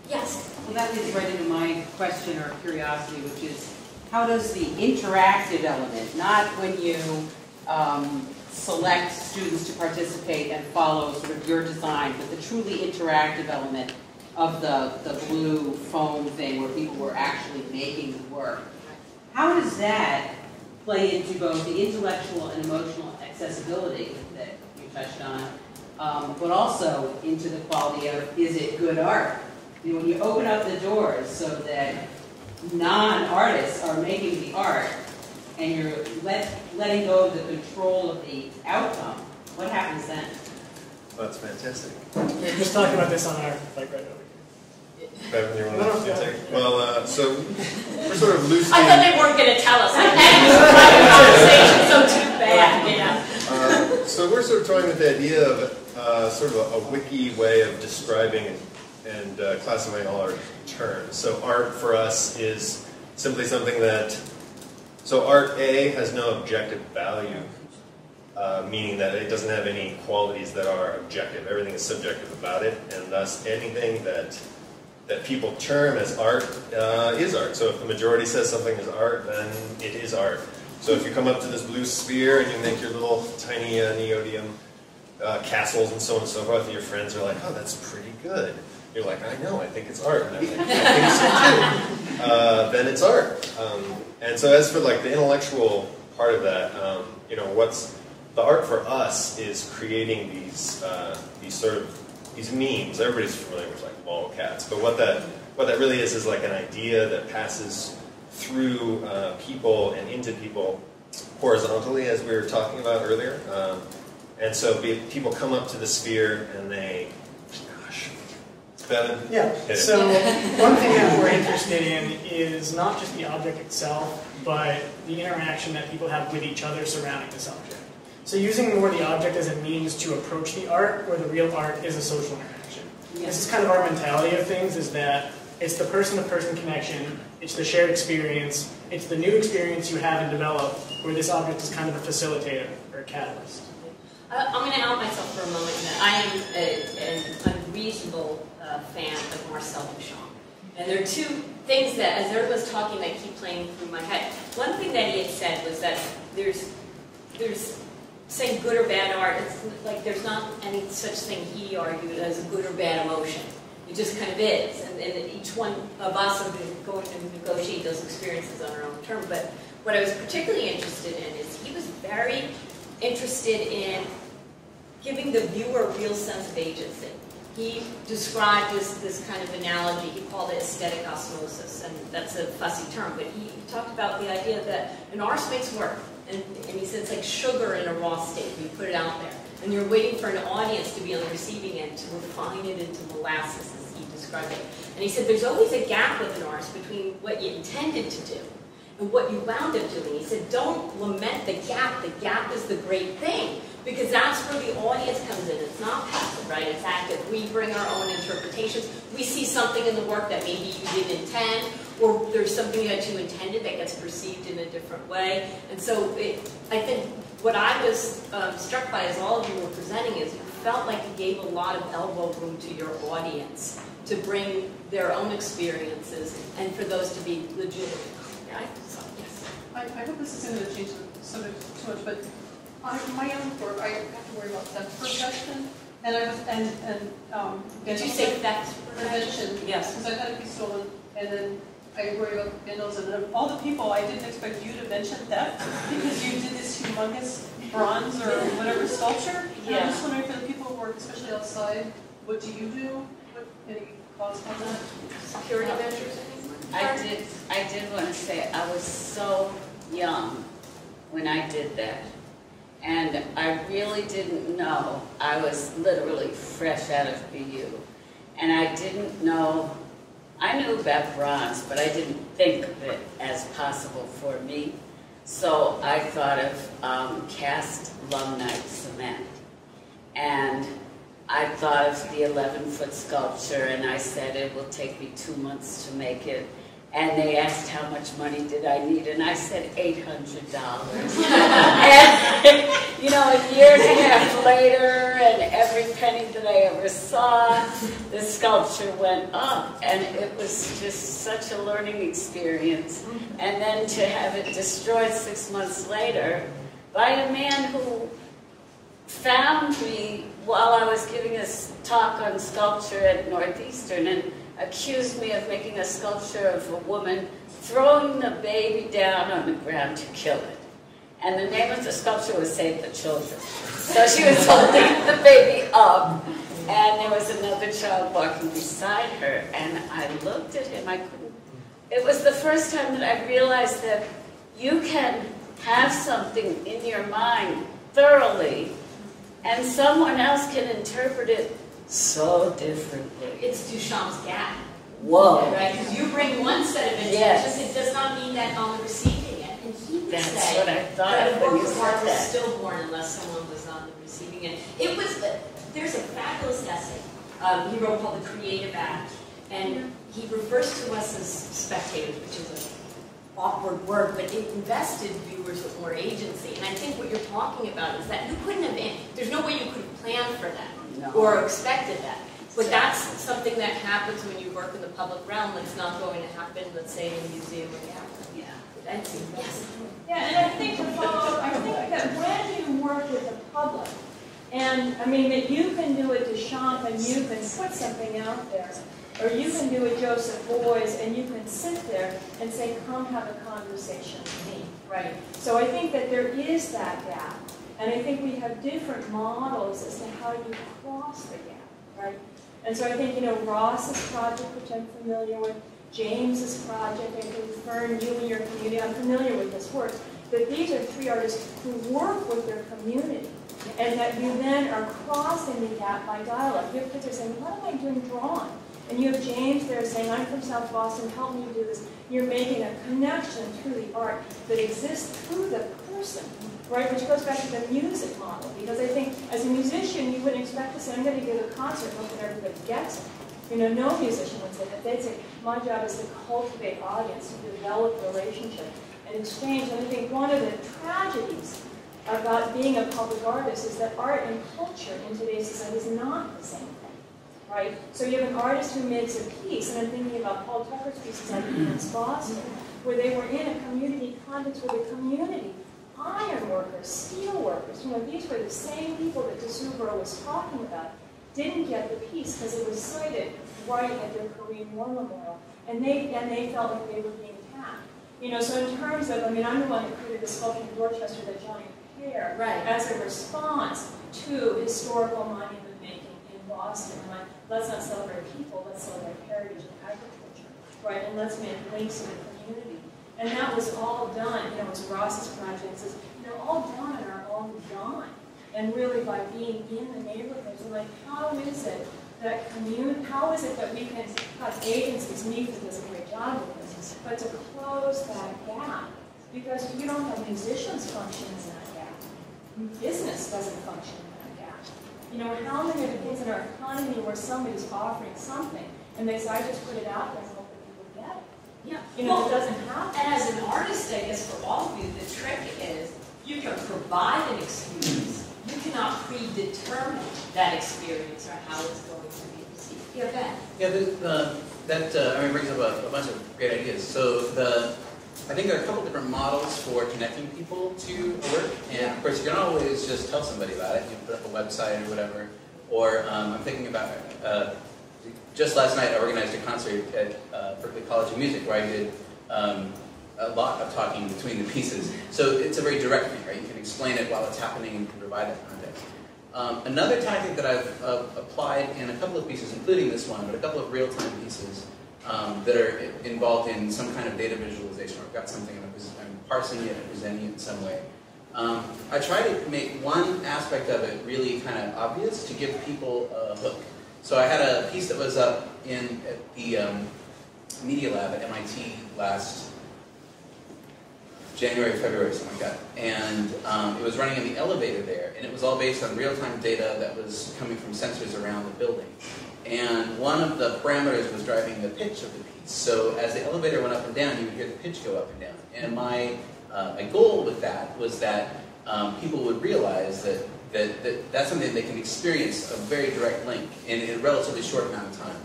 Yes. Well, that leads right into my question or curiosity, which is, how does the interactive element, not when you select students to participate and follow sort of your design, but the truly interactive element of the blue foam thing where people were actually making the work, how does that play into both the intellectual and emotional accessibility that you touched on, but also into the quality of, is it good art? You know, when you open up the doors so that non-artists are making the art, and you're letting go of the control of the outcome, what happens then? Well, that's fantastic. We were just talking about this on our, like, right over here. Bevan, you want to take? Well, so we're sort of loosely... I thought they weren't going to tell us. I had a conversation, so too bad, you know. So we're sort of toying with the idea of sort of a wiki way of describing and classifying all our terms. So art for us is simply something that... So art A has no objective value, meaning that it doesn't have any qualities that are objective. Everything is subjective about it, and thus anything that people term as art is art. So if the majority says something is art, then it is art. So if you come up to this blue sphere and you make your little tiny neodymium castles and so on and so forth, and your friends are like, oh, that's pretty good. You're like, I know, I think it's art, and I think so too. Then it's art. And so as for like the intellectual part of that, you know, what's the art for us is creating these these memes. Everybody's familiar with like lolcats, but what that really is like an idea that passes through people and into people horizontally, as we were talking about earlier. And so people come up to the sphere and they, gosh, Bevan? Yeah, so one thing that we're interested in is not just the object itself, but the interaction that people have with each other surrounding this object. So using more the object as a means to approach the art, where the real art is a social interaction. This is kind of our mentality of things, is that it's the person-to-person connection, it's the shared experience, it's the new experience you have and develop, where this object is kind of a facilitator or a catalyst. I'm going to out myself for a moment. I am an unreasonable fan of Marcel Duchamp. And there are two things that, as everyone was talking, that keep playing through my head. One thing that he had said was that there's saying good or bad art, it's like there's not any such thing, he argued, as a good or bad emotion. It just kind of is. And each one of us are going to negotiate those experiences on our own terms. But what I was particularly interested in is he was very interested in giving the viewer a real sense of agency. He described this kind of analogy. He called it aesthetic osmosis, and that's a fussy term, but he talked about the idea that an artist makes work, and he said it's like sugar in a raw state. You put it out there, and you're waiting for an audience to be on the receiving end to refine it into molasses, as he described it. And he said there's always a gap with an artist between what you intended to do and what you wound up doing. He said, don't lament the gap. The gap is the great thing, because that's where the audience comes in. It's not passive, right? It's active. We bring our own interpretations. We see something in the work that maybe you didn't intend, or there's something that you intended that gets perceived in a different way. And so I think what I was struck by, as all of you were presenting, is you felt like you gave a lot of elbow room to your audience to bring their own experiences and for those to be legitimate. Right? So, yes. I hope this isn't going to change the subject too much, but my own work, I have to worry about theft protection, and did you say theft prevention? Yes. Because I've had it be stolen, and then I worry about vandals, and then all the people. I didn't expect you to mention theft because you did this humongous bronze or whatever sculpture. Yeah. I'm just wondering, for the people who work, especially outside, what do you do? Any thoughts on that? Security measures? I did want to say I was so young when I did that, and I really didn't know. I was literally fresh out of BU, and I didn't know. I knew about bronze, but I didn't think of it as possible for me. So I thought of cast alumni cement, and I thought of the 11-foot sculpture, and I said it will take me 2 months to make it. And they asked how much money did I need, and I said $800. And, you know, a year and a half later, and every penny that I ever saw, the sculpture went up, and it was just such a learning experience. And then to have it destroyed 6 months later by a man who found me while I was giving a talk on sculpture at Northeastern, and accused me of making a sculpture of a woman throwing the baby down on the ground to kill it. And the name of the sculpture was Save the Children. So she was holding the baby up, and there was another child walking beside her, and I looked at him, I couldn't. It was the first time that I realized that you can have something in your mind thoroughly, and someone else can interpret it so differently. It's Duchamp's gap. Whoa. Right? Because you bring one set of intentions, Yes. it does not mean that on the receiving end. And he would That's say what I thought that a when work you of said art was that. stillborn unless someone was on the receiving end. It was, there's a fabulous essay he wrote called The Creative Act, and he refers to us as spectators, which is an awkward word, but it invested viewers with more agency. And I think what you're talking about is that you couldn't have, there's no way you could have planned for that. No. Or expected that. But that's something that happens when you work in the public realm that's not going to happen, let's say, in a museum or gallery. Yeah. Yes. Yeah, and I think to follow up, I think that when you work with the public, and I mean that you can do a Duchamp and you can put something out there, or you can do a Joseph Beuys and you can sit there and say, come have a conversation with me, right? So I think that there is that gap. And I think we have different models as to how you cross the gap, right? And so I think, you know, Ross's project, which I'm familiar with, James's project, I think Fern, you and your community, I'm familiar with this work, that these are three artists who work with their community, and that you then are crossing the gap by dialogue. You have kids who are saying, what am I doing drawing? And you have James there saying, I'm from South Boston, help me do this. You're making a connection through the art that exists through the person. Right, which goes back to the music model, because I think as a musician, you wouldn't expect to say, I'm going to give a concert, hope that everybody gets it. You know, no musician would say that. They'd say, my job is to cultivate audience, to develop relationship, and exchange. And I think one of the tragedies about being a public artist is that art and culture in today's society is not the same thing. Right? So you have an artist who makes a piece, and I'm thinking about Paul Tucker's pieces like East Boston, where they were in a community context where the community, iron workers, steel workers, you know, these were the same people that de Soubro was talking about, didn't get the piece because it was cited right at their Korean War Memorial, and they felt like they were being attacked. You know, so in terms of, I mean, I'm the one that created the sculpture in Dorchester, the giant pear, Right. as a response to historical monument making in Boston. And let's not celebrate people, let's celebrate heritage and agriculture, right? And let's make links to the community. And that was all done, you know, it was Ross's project, it says, they're all done in our own dime. And really by being in the neighborhoods, and like, how is it that how is it that we can have agencies, NEFA does a great job with this, but to close that gap? Because you don't have musicians functioning in that gap. Business doesn't function in that gap. You know, how many of the things in our economy where somebody's offering something, and they say, I just put it out there and hope that people get it. Yeah. You know, it doesn't happen. And as an artist, I guess for all of you, the trick is you can provide an experience. You cannot predetermine that experience or how it's going to be received. Yeah, Ben. Yeah, that brings up a bunch of great ideas. So I think there are a couple different models for connecting people to a work, and of course you can always just tell somebody about it. You put up a website or whatever. Or I'm thinking about just last night I organized a concert at Berkeley College of Music where I did a lot of talking between the pieces. So it's a very direct thing, right? You can explain it while it's happening and you can provide that context. Another tactic that I've applied in a couple of pieces, including this one, but a couple of real-time pieces that are involved in some kind of data visualization, or I've got something and I'm parsing it and presenting it in some way. I try to make one aspect of it really kind of obvious to give people a hook. So I had a piece that was up at the Media Lab at MIT last January, February, something like that. And it was running in the elevator there, and it was all based on real-time data that was coming from sensors around the building. And one of the parameters was driving the pitch of the piece. So as the elevator went up and down, you would hear the pitch go up and down. And my goal with that was that people would realize that's something they can experience a very direct link in a relatively short amount of time.